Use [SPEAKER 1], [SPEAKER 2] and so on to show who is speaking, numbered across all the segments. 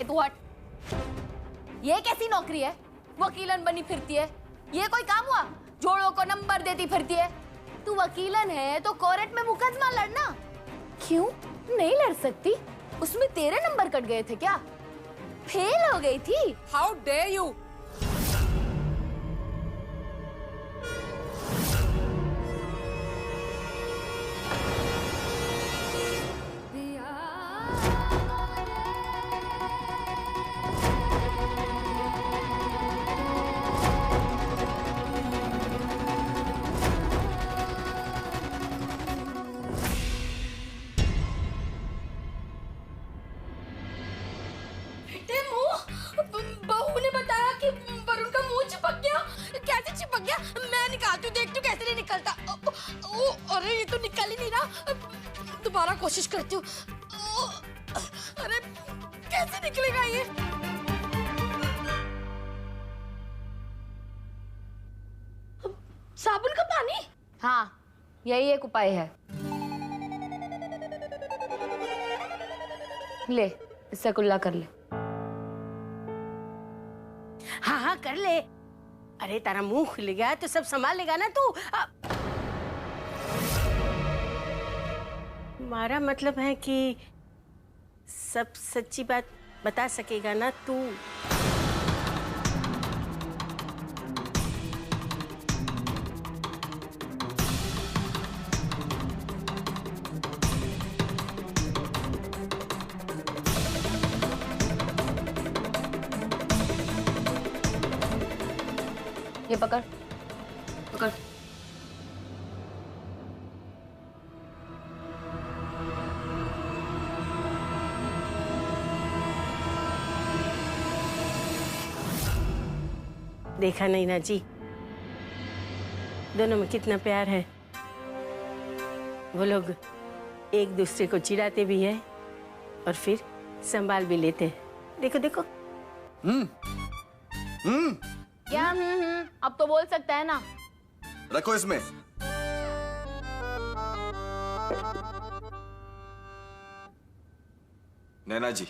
[SPEAKER 1] तू हट। ये कैसी नौकरी है? वकीलन बनी फिरती है। ये कोई काम हुआ? जोड़ों को नंबर देती फिरती है। तू वकीलन है तो कोर्ट में मुकदमा लड़ना। क्यों नहीं लड़ सकती? उसमें तेरे नंबर कट गए थे क्या? फेल हो गई थी?
[SPEAKER 2] How dare you!
[SPEAKER 1] बहू ने बताया कि वरुण का मुंह चिपक गया। कैसे चिपक गया? मैं निकालती हूँ, देखती हूँ कैसे नहीं निकलता। अरे ये तो निकल ही नहीं रहा। दोबारा कोशिश करती हूँ। अरे कैसे निकलेगा ये? साबुन का पानी? हाँ, यही एक उपाय है। ले, इससे कुल्ला कर ले।
[SPEAKER 2] हाँ हाँ कर ले। अरे तारा मुंह खुल गया तो सब संभाल लेगा ना तू। हमारा मतलब है कि सब सच्ची बात बता सकेगा ना तू।
[SPEAKER 1] ये पकड़, पकड़।
[SPEAKER 2] देखा नहीं ना जी, दोनों में कितना प्यार है। वो लोग एक दूसरे को चिढ़ाते भी है और फिर संभाल भी लेते हैं। देखो देखो।
[SPEAKER 1] क्या? अब तो बोल सकता है ना।
[SPEAKER 3] रखो इसमें। नैना जी,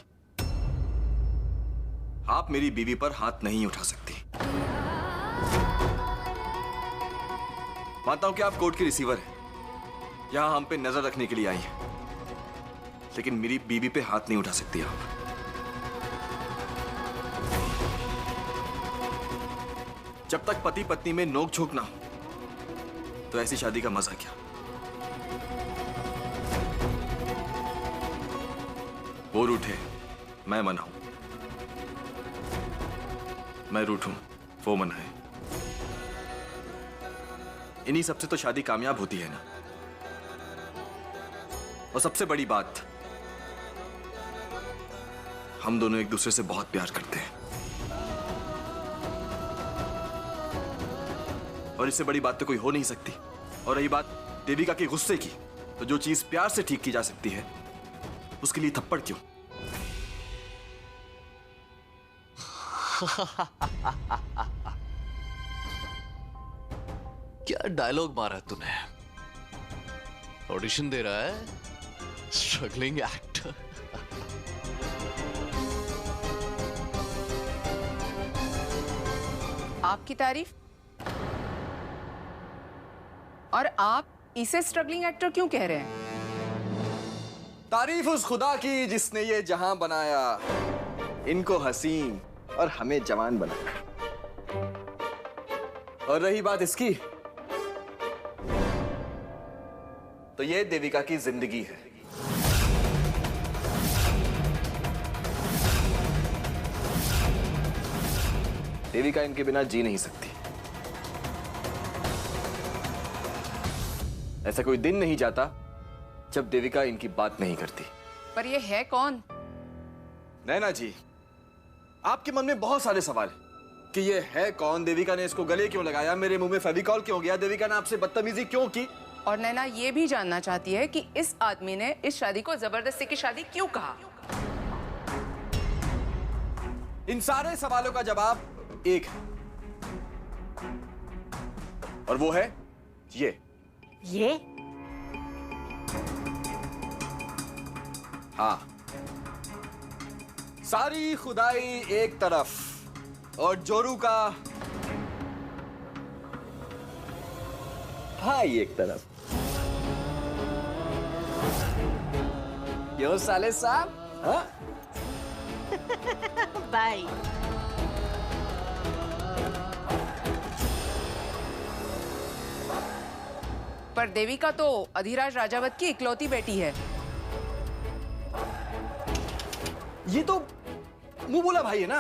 [SPEAKER 3] आप मेरी बीवी पर हाथ नहीं उठा सकती। मानता हूं कि आप कोर्ट की रिसीवर हैं, यहां हम पे नजर रखने के लिए आई हैं, लेकिन मेरी बीवी पे हाथ नहीं उठा सकती आप। जब तक पति पत्नी में नोक झोंक ना हो तो ऐसी शादी का मजा क्या? वो रूठे मैं मनाऊं, मैं रूठूं वो मनाए, इन्हीं सबसे तो शादी कामयाब होती है ना। और सबसे बड़ी बात, हम दोनों एक दूसरे से बहुत प्यार करते हैं, और इससे बड़ी बात तो कोई हो नहीं सकती। और रही बात देविका के गुस्से की, तो जो चीज प्यार से ठीक की जा सकती है उसके लिए थप्पड़ क्यों?
[SPEAKER 4] क्या डायलॉग मारा है तूने? ऑडिशन दे रहा है? Struggling actor.
[SPEAKER 5] आपकी तारीफ और आप इसे स्ट्रगलिंग एक्टर क्यों कह रहे हैं?
[SPEAKER 3] तारीफ उस खुदा की जिसने ये जहां बनाया, इनको हसीन और हमें जवान बनाया। और रही बात इसकी, तो ये देविका की जिंदगी है। देविका इनके बिना जी नहीं सकती। ऐसा कोई दिन नहीं जाता जब देविका इनकी बात नहीं करती।
[SPEAKER 5] पर ये है कौन?
[SPEAKER 3] नैना जी, आपके मन में बहुत सारे सवाल हैं कि ये है कौन, देविका ने इसको गले क्यों लगाया, मेरे मुंह में फेविकॉल क्यों गया, देविका ने आपसे बदतमीजी क्यों की।
[SPEAKER 5] और नैना ये भी जानना चाहती है कि इस आदमी ने इस शादी को जबरदस्ती की शादी क्यों कहा।
[SPEAKER 3] इन सारे सवालों का जवाब एक है, और वो है ये। हाँ, सारी खुदाई एक तरफ और जोरू का भाई एक तरफ। क्यों साले साहब? हाँ?
[SPEAKER 2] बाय।
[SPEAKER 5] पर देविका तो अधिराज राजावत की इकलौती बेटी है।
[SPEAKER 3] ये तो मुंह बोला भाई है ना।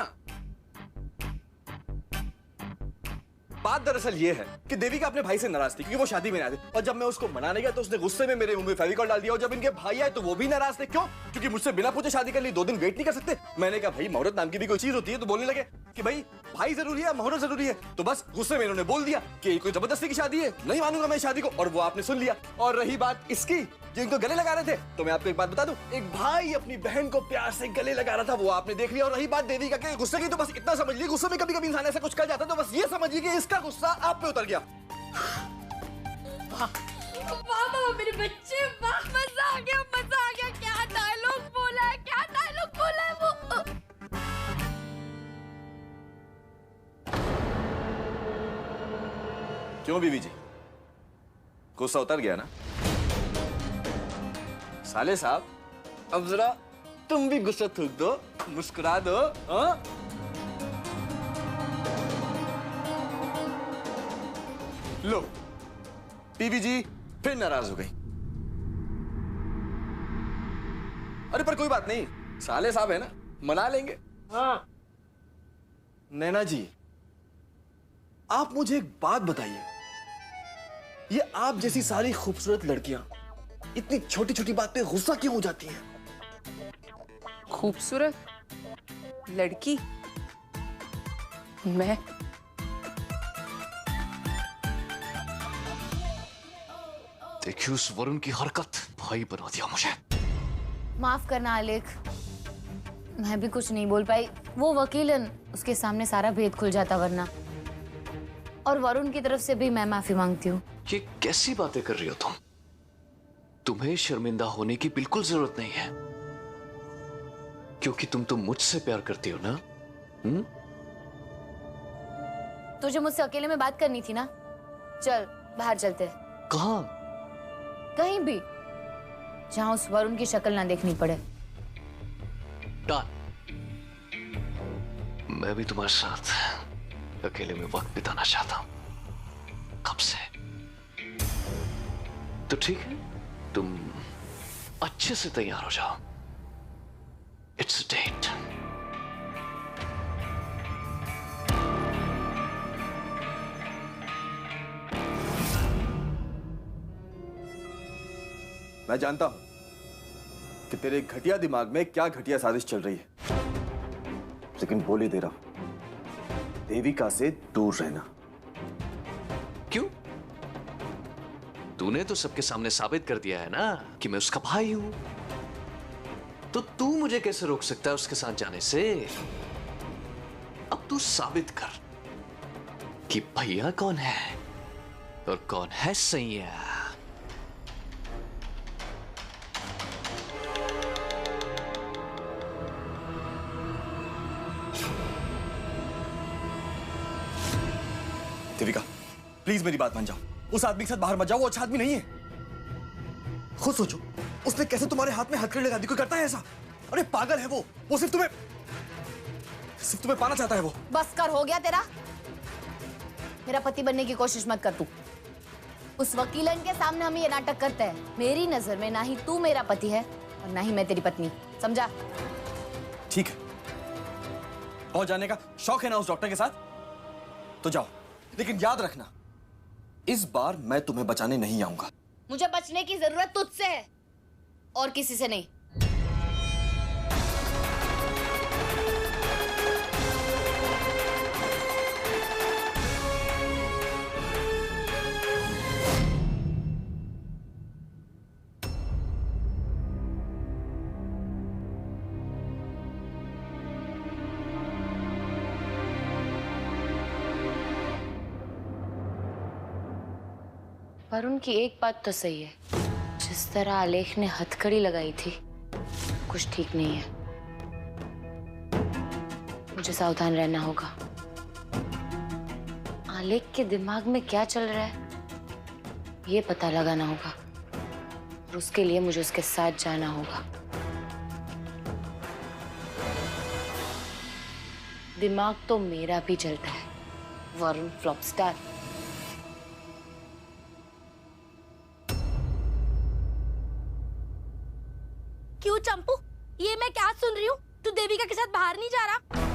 [SPEAKER 3] बात दरअसल ये है कि देविका अपने भाई से नाराज थी क्योंकि वो शादी में आए थे, और जब मैं उसको मनाने गया तो उसने गुस्से में मेरे मुंह में फेविकॉल डाल दिया, और जब इनके भाई आए तो वो भी नाराज थे। क्यों? क्योंकि मुझसे बिना पूछे शादी कर ली, 2 दिन वेट नहीं कर सकते। मैंने कहा भाई मुहूर्त नाम की भी कोई चीज होती है, तो बोलने लगे कि भाई भाई जरूरी है, मुहूर्त जरूरी है। तो बस गुस्से में इन्होंने बोल दिया कि कोई जबरदस्ती की शादी है, नहीं मानूंगा मैं शादी को, और वो आपने सुन लिया। और रही बात इसकी जो इनको गले लगा रहे थे, तो मैं आपको एक बात बता दूं, एक भाई अपनी बहन को प्यार से गले लगा रहा था, वो आपने देख लिया। और रही बात देविका के गुस्से की, तो बस इतना समझ लीजिए, गुस्से में कभी कभी इंसान ऐसा कुछ कर जाता है, तो बस ये समझिए कि इसका गुस्सा आप पे उतर गया।
[SPEAKER 1] वाह वाह मेरे बच्चे, वाह मजा आ गया, मजा आ गया। क्या डायलॉग बोला है, क्या डायलॉग बोला है वो।
[SPEAKER 3] क्यों बीवी जी, गुस्सा उतर गया ना? साले साहब अब जरा तुम भी गुस्सा थूक दो, मुस्कुरा दो। हाँ? लो, बीवी जी फिर नाराज हो गई। अरे पर कोई बात नहीं, साले साहब है ना, मना लेंगे।
[SPEAKER 2] हाँ।
[SPEAKER 3] नैना जी, आप मुझे एक बात बताइए, ये आप जैसी सारी खूबसूरत लड़कियां इतनी छोटी छोटी बात पे गुस्सा क्यों हो जाती हैं?
[SPEAKER 5] खूबसूरत लड़की? मैं?
[SPEAKER 4] देखिए उस वरुण की हरकत, भाई बना दिया मुझे।
[SPEAKER 1] माफ करना आलेख, मैं भी कुछ नहीं बोल पाई। वो वकीलन, उसके सामने सारा भेद खुल जाता वरना। और वरुण की तरफ से भी मैं माफी मांगती हूँ।
[SPEAKER 4] ये कैसी बातें कर रही हो तुम? तुम्हें शर्मिंदा होने की बिल्कुल जरूरत नहीं है, क्योंकि तुम तो मुझसे प्यार करती हो ना।
[SPEAKER 1] तुझे मुझसे अकेले में बात करनी थी ना, चल बाहर चलते हैं।
[SPEAKER 4] कहाँ?
[SPEAKER 1] कहीं भी जहां उस वरुण की शक्ल ना देखनी पड़े।
[SPEAKER 4] डन। मैं भी तुम्हारे साथ अकेले में वक्त बिताना चाहता हूं, कब से। तो ठीक है, तुम अच्छे से तैयार हो जाओ। It's a date.
[SPEAKER 3] मैं जानता हूं कि तेरे घटिया दिमाग में क्या घटिया साजिश चल रही है, लेकिन बोल ही दे रहा हूं, देविका से दूर रहना।
[SPEAKER 4] क्यों? तूने तो सबके सामने साबित कर दिया है ना कि मैं उसका भाई हूं, तो तू मुझे कैसे रोक सकता है उसके साथ जाने से? अब तू साबित कर कि भैया कौन है और कौन है सैया।
[SPEAKER 3] देविका प्लीज मेरी बात मान जाओ, उस आदमी के साथ बाहर मत जाओ, वो अच्छा आदमी नहीं है। खुद सोचो, उसने कैसे तुम्हारे हाथ में हथकड़ी लगा दी। कोई करता है ऐसा? अरे पागल है वो सिर्फ तुम्हें पाना चाहता है वो।
[SPEAKER 1] बस कर, हो गया तेरा। मेरा पति बनने की कोशिश मत कर तू। उस वकीलन के सामने हम ये नाटक करते हैं। मेरी नजर में ना ही तू मेरा पति है और ना ही मैं तेरी पत्नी, समझा?
[SPEAKER 3] ठीक है, पहुंच जाने का शौक है ना उस डॉक्टर के साथ, तो जाओ, लेकिन याद रखना इस बार मैं तुम्हें बचाने नहीं आऊंगा।
[SPEAKER 1] मुझे बचने की जरूरत तुझसे है और किसी से नहीं। वरुण की एक बात तो सही है, जिस तरह आलेख ने हथकड़ी लगाई थी कुछ ठीक नहीं है। मुझे सावधान रहना होगा। आलेख के दिमाग में क्या चल रहा है ये पता लगाना होगा, और उसके लिए मुझे उसके साथ जाना होगा। दिमाग तो मेरा भी चलता है, वरुण फ्लॉपस्टार।
[SPEAKER 6] क्यों चंपू, ये मैं क्या सुन रही हूँ? तू देविका के साथ बाहर नहीं जा रहा?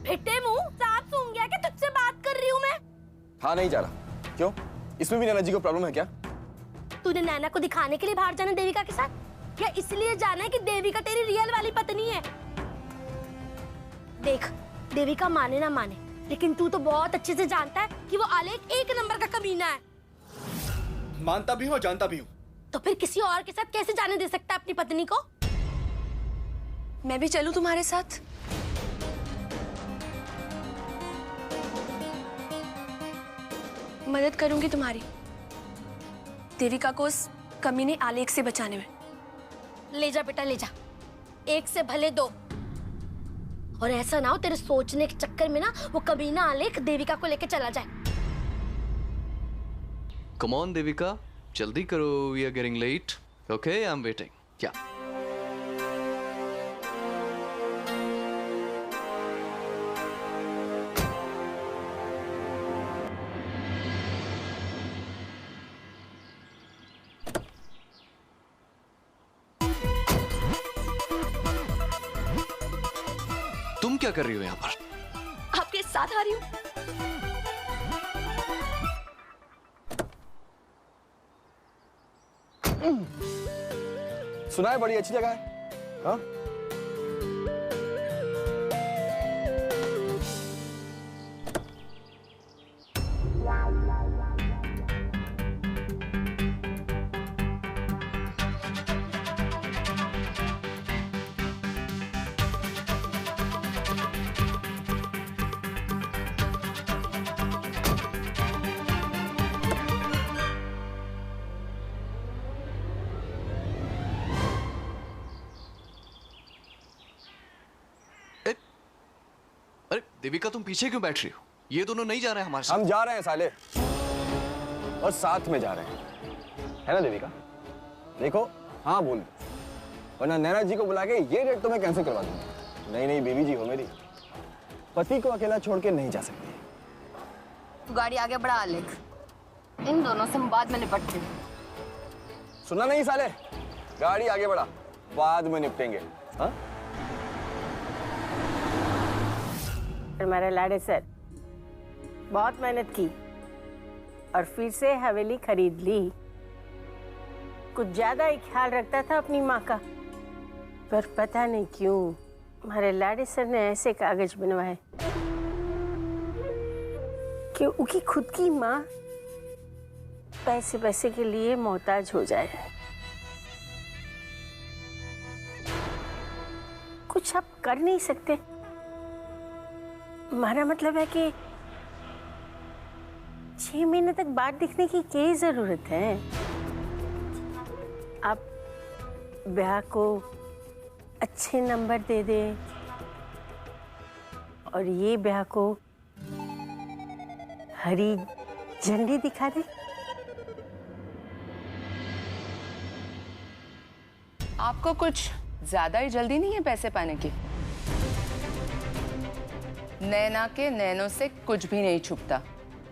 [SPEAKER 6] बेटे मुंह साफ सूंघ गया कि तुझसे बात कर रही हूँ मैं।
[SPEAKER 3] हाँ नहीं जा रहा। क्यों? इसमें भी नैना जी को प्रॉब्लम है क्या?
[SPEAKER 6] तूने नैना को दिखाने के लिए बाहर जाना देविका के साथ, या इसलिए जाना है कि देविका तेरी रियल वाली पत्नी है? देख, देविका माने ना माने, लेकिन तू तो बहुत अच्छे से जानता है कि वो आलेख एक नंबर का कमीना है।
[SPEAKER 3] मानता भी हूँ और जानता भी हूँ।
[SPEAKER 6] तो फिर किसी और के साथ कैसे जाने दे सकता है अपनी पत्नी को?
[SPEAKER 7] मैं भी चलूं तुम्हारे साथ? मदद करूंगी तुम्हारी, देविका को उस कमीने आलेख से बचाने में।
[SPEAKER 6] ले जा बेटा ले जा, एक से भले दो। और ऐसा ना हो तेरे सोचने के चक्कर में ना वो कमीना आलेख देविका को लेके चला जाए।
[SPEAKER 4] कम ऑन देविका, जल्दी करो, we are getting late. Okay, I am waiting. क्या? तुम क्या कर रही हो यहाँ पर?
[SPEAKER 7] आपके साथ आ रही हूँ।
[SPEAKER 3] सुना है बड़ी अच्छी जगह है। हाँ?
[SPEAKER 4] अरे देविका, तुम पीछे क्यों बैठ रही हो? ये दोनों नहीं जा रहे हैं हमारे साथ?
[SPEAKER 3] हम जा रहे हैं साले, और साथ में जा रहे हैं, है ना देविका? देखो हाँ बोल, वरना नैना जी को बुला के ये डेट तो मैं कैंसिल करवा दूंगा। नहीं नहीं बेबी जी हो मेरी, पति को अकेला छोड़ के नहीं जा सकती।
[SPEAKER 1] तू गाड़ी आगे बढ़ा आलेख, इन दोनों से हम बाद में निपटते हैं।
[SPEAKER 3] सुना नहीं साले, गाड़ी आगे बढ़ा, बाद में निपटेंगे। हाँ?
[SPEAKER 2] हमारा लाडे सर बहुत मेहनत की और फिर से हवेली खरीद ली। कुछ ज्यादा ही ख्याल रखता था अपनी माँ का, पर पता नहीं क्यों हमारे लाडे सर ने ऐसे कागज बनवाए कि उनकी खुद की माँ पैसे पैसे के लिए मोहताज हो जाए। कुछ आप कर नहीं सकते। हमारा मतलब है कि 6 महीने तक बात दिखने की क्या जरूरत है? आप ब्याह को अच्छे नंबर दे दे और ये ब्याह को हरी झंडी दिखा दे।
[SPEAKER 5] आपको कुछ ज्यादा ही जल्दी नहीं है पैसे पाने की? नैना के नैनों से कुछ भी नहीं छुपता,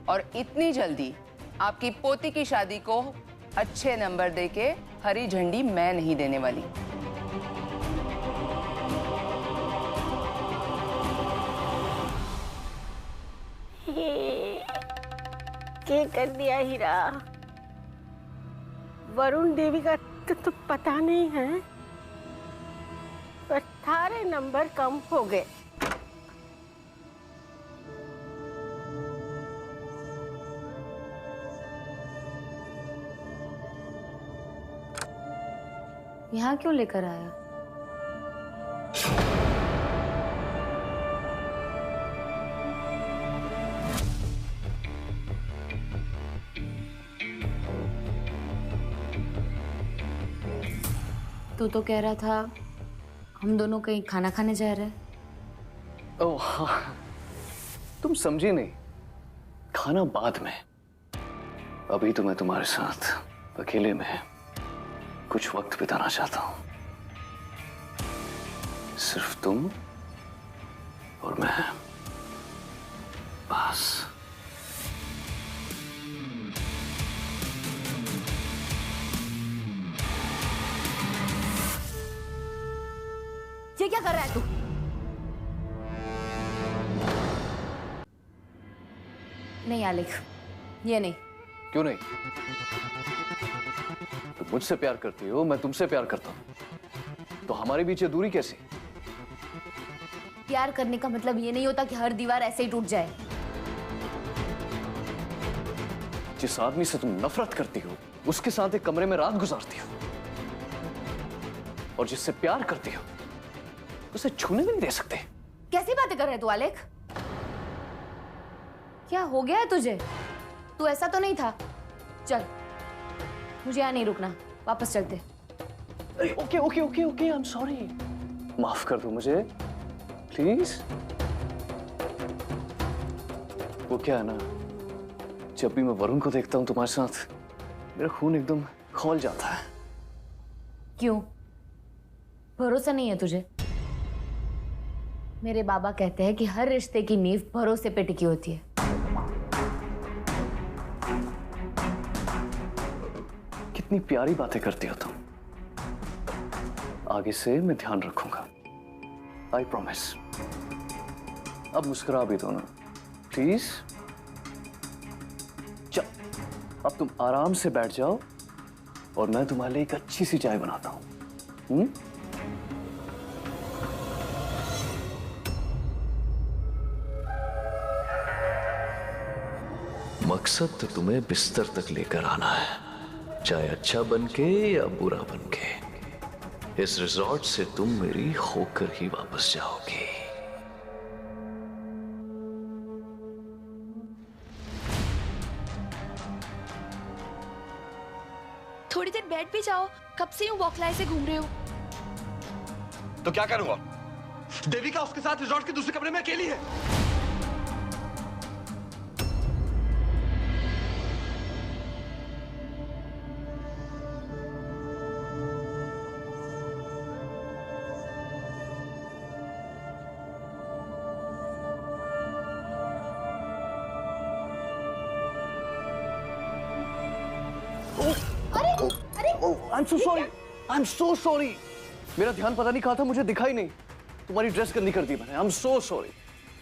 [SPEAKER 5] और इतनी जल्दी आपकी पोती की शादी को अच्छे नंबर देके हरी झंडी मैं नहीं देने वाली।
[SPEAKER 2] क्या कर दिया हीरा? वरुण देवी का तो पता नहीं है, पर 18 नंबर कम हो गए।
[SPEAKER 1] यहाँ क्यों लेकर आया? तू तो कह रहा था हम दोनों कहीं खाना खाने जा रहे हैं।
[SPEAKER 4] ओह हाँ, तुम समझी नहीं, खाना बाद में। अभी तो मैं तुम्हारे साथ अकेले में कुछ वक्त बिताना चाहता हूं, सिर्फ तुम और मैं, बस।
[SPEAKER 1] ये क्या कर रहा है तू? नहीं आलेख, ये नहीं।
[SPEAKER 4] क्यों नहीं? तुम मुझसे प्यार करती हो, मैं तुमसे प्यार करता हूं, तो हमारे बीच ये दूरी कैसी?
[SPEAKER 1] प्यार करने का मतलब ये नहीं होता कि हर दीवार ऐसे ही टूट जाए।
[SPEAKER 4] जिस आदमी से तुम नफरत करती हो उसके साथ एक कमरे में रात गुजारती हो, और जिससे प्यार करती हो उसे छूने भी नहीं दे सकते।
[SPEAKER 1] कैसी बातें कर रहे तू आलेख? क्या हो गया है तुझे? तू ऐसा तो नहीं था। चल, मुझे यहाँ नहीं रुकना, वापस चलते।
[SPEAKER 4] Okay okay okay okay, I am sorry, माफ कर दो मुझे प्लीज। वो क्या है ना, जब भी मैं वरुण को देखता हूं तुम्हारे साथ, मेरा खून एकदम खौल जाता है।
[SPEAKER 1] क्यों? भरोसा नहीं है तुझे? मेरे बाबा कहते हैं कि हर रिश्ते की नींव भरोसे पे टिकी होती है।
[SPEAKER 4] कितनी प्यारी बातें करती हो तुम। आगे से मैं ध्यान रखूंगा, आई प्रॉमिस। अब मुस्कुरा भी दो ना प्लीज। चल, अब तुम आराम से बैठ जाओ और मैं तुम्हारे लिए एक अच्छी सी चाय बनाता हूं। मकसद तो तुम्हें बिस्तर तक लेकर आना है, चाहे अच्छा बनके या बुरा बनके। इस रिजॉर्ट से तुम मेरी होकर ही वापस जाओगी।
[SPEAKER 7] थोड़ी देर बैठ भी जाओ, कब से यूं बौखलाए से घूम रहे हो।
[SPEAKER 3] तो क्या करूंगा? देविका उसके साथ रिजॉर्ट के दूसरे कमरे में अकेली है।
[SPEAKER 4] I'm so sorry. I'm so sorry. मेरा ध्यान पता नहीं कहा था, मुझे दिखा ही नहीं। तुम्हारी ड्रेस गंदी कर दी मैंने। I'm so sorry.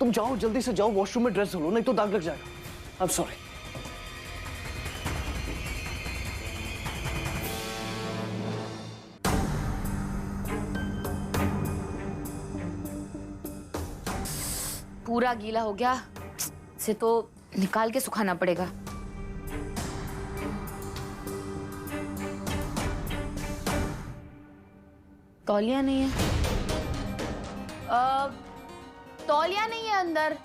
[SPEAKER 4] तुम जाओ, जल्दी से जाओ, वॉशरूम में ड्रेस धो लो, नहीं तो दाग लग जाएगा। I'm sorry.
[SPEAKER 1] पूरा गीला हो गया, इसे तो निकाल के सुखाना पड़ेगा। तौलिया नहीं है। तौलिया नहीं है अंदर।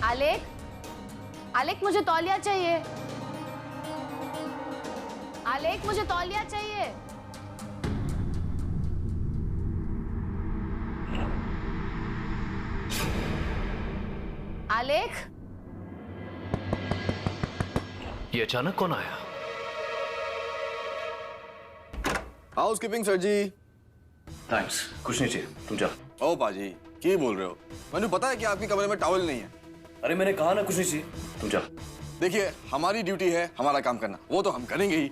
[SPEAKER 1] आलेख, आलेख मुझे तौलिया चाहिए। आलेख मुझे तौलिया चाहिए। आलेख,
[SPEAKER 4] ये अचानक कौन आया?
[SPEAKER 3] हाउसकीपिंग सर जी।
[SPEAKER 4] थैंक्स, कुछ नहीं चाहिए, तुम जाओ।
[SPEAKER 3] ओ पाजी, क्या बोल रहे हो? मैंने पता है कि आपके कमरे में टॉवल नहीं है।
[SPEAKER 4] अरे मैंने कहा ना कुछ नहीं चाहिए, तुम जाओ।
[SPEAKER 3] देखिए, हमारी ड्यूटी है हमारा काम करना, वो तो हम करेंगे ही।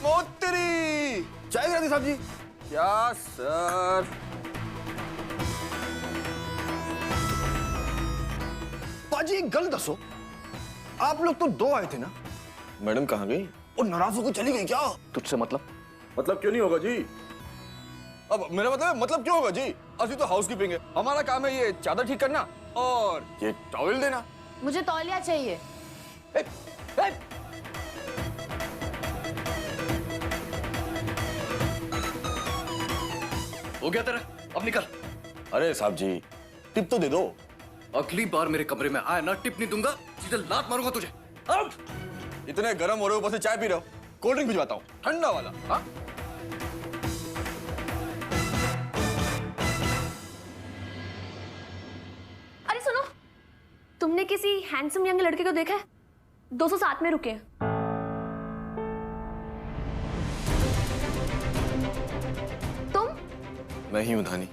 [SPEAKER 3] मोतरी चाय करा दी साहब जी। क्या सर? पाजी गल दसो, आप लोग तो दो आए थे ना? मैडम कहाँ गई? और नाराज होकर चली गई क्या?
[SPEAKER 4] तुझसे मतलब
[SPEAKER 3] क्यों नहीं होगा जी? अब मेरा मतलब क्यों होगा जी? असली तो हाउसकीपिंग है, हमारा काम है ये चादर ठीक करना और ये टॉवल देना।
[SPEAKER 1] मुझे तौलिया चाहिए।
[SPEAKER 3] ए, ए,
[SPEAKER 4] हो गया तेरा, अब निकल।
[SPEAKER 3] अरे साहब जी, टिप तो दे दो।
[SPEAKER 4] अगली बार मेरे कमरे में आए ना, टिप नहीं दूंगा, सीधे लात मारूंगा तुझे। अब
[SPEAKER 3] इतने गर्म हो रहे हो, ऊपर से चाय पी रहे हो। कोल्ड ड्रिंक भिजवाता हूँ, ठंडा वाला। हाँ?
[SPEAKER 7] किसी हैंडसम यंग लड़के को देखा है 207 में रुके हैं। तुम?
[SPEAKER 3] मैं ही हूं धानी।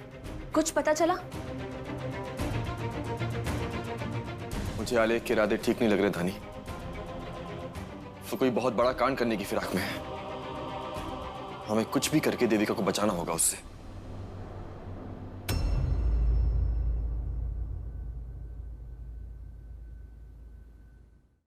[SPEAKER 7] कुछ पता चला?
[SPEAKER 3] मुझे आलेख के इरादे ठीक नहीं लग रहे धानी। वो कोई बहुत बड़ा कांड करने की फिराक में है। हमें कुछ भी करके देविका को बचाना होगा उससे।